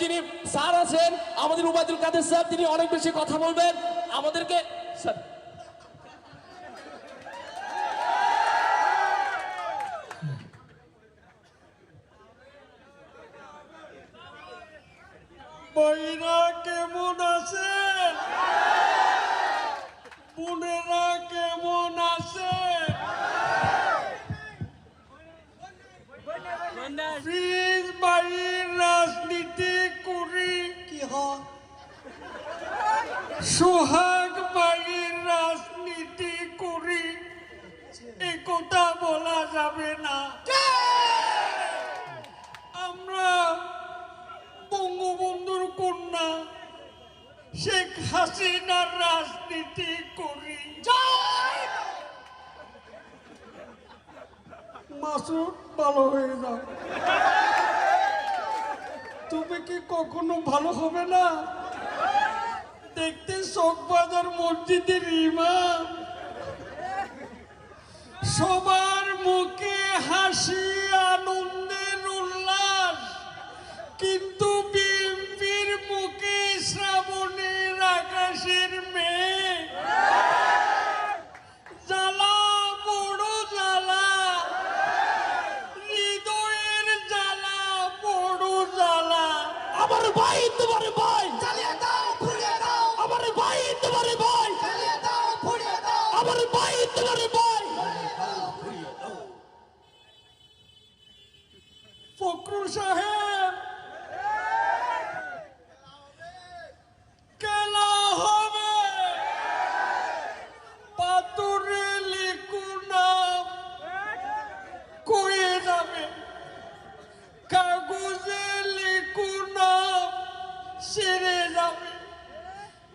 যিনি স্যার আছেন আমাদের উবাইদুল কাদের স্যার, তিনি অনেক বেশি কথা বলবেন আমাদেরকে। স্যার ভাইরা কেমন আছেন? বোনেরা কেমন আছেন? প্লিজ বাড়ির রাজনীতি করি কি হয়? সোহাগ বাড়ির রাজনীতি করি এ কথা বলা যাবে না। আমরা বঙ্গবন্ধুর কন্যা শেখ হাসিনার রাজনীতি করি। মাসুদ ভালো হয়ে যাও। তুমি কি কখনো ভালো হবে না? দেখতে চকবাজার মসজিদের ইমাম, সবার মুখে হাসি আনন্দের উল্লাস, কিন্তু বিএনপির মুখে শ্রাবণের আকাশের মেঘ। জ্বালা বড় জ্বালা, হৃদয়ের জ্বালা বড় জ্বালা। আমার ভাই তোমার ভাই, জ্বালিয়ে দাও পুড়িয়ে দাও। আমার ভাই তোমার ভাই, জ্বালিয়ে দাও পুড়িয়ে দাও। আমার ভাই তোমার ভাই। ফখরুল সাহেব, খেলা হবে। পাথরে লিখু নাম কয়ে যাবে, কাগজে লিখু নাম সেরে যাবে,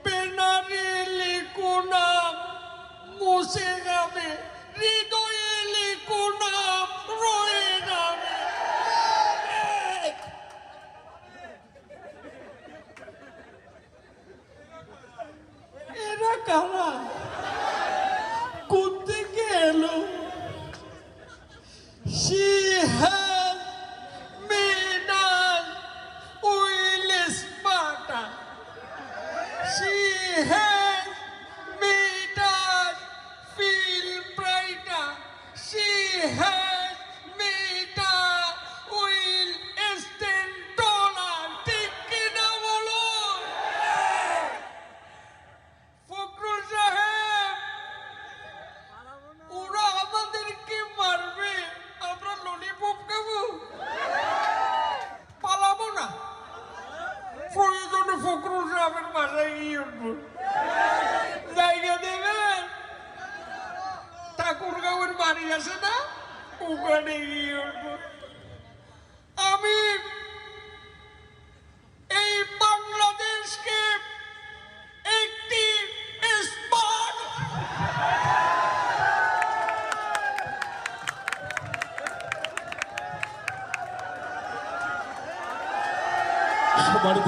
ব্যানারে লিখু নাম মুছে যাবে, হৃদয়ে লিখু নাম রয়ে যাবে। এরা কারা? কোন থেকে এলো? She has made us oil smarter. She has made us feel brighter. She has made us oil stand taller. ঠিক কিনা বলো? ফখরুল সাহেব, ওরা আমাদেরকে মারবে, আমরা ললিপপ খাবো? পালাবো না। প্রয়োজনে ফখরুল সাহেবের বাসায় গিয়ে উঠবো। জায়গা দেবেন? ঠাকুরগাঁওয়ের বাড়ি আছে না, ওখানে গিয়ে উঠবো। আমি এই বাংলাদেশকে একটি স্মার্ট সম্মানিত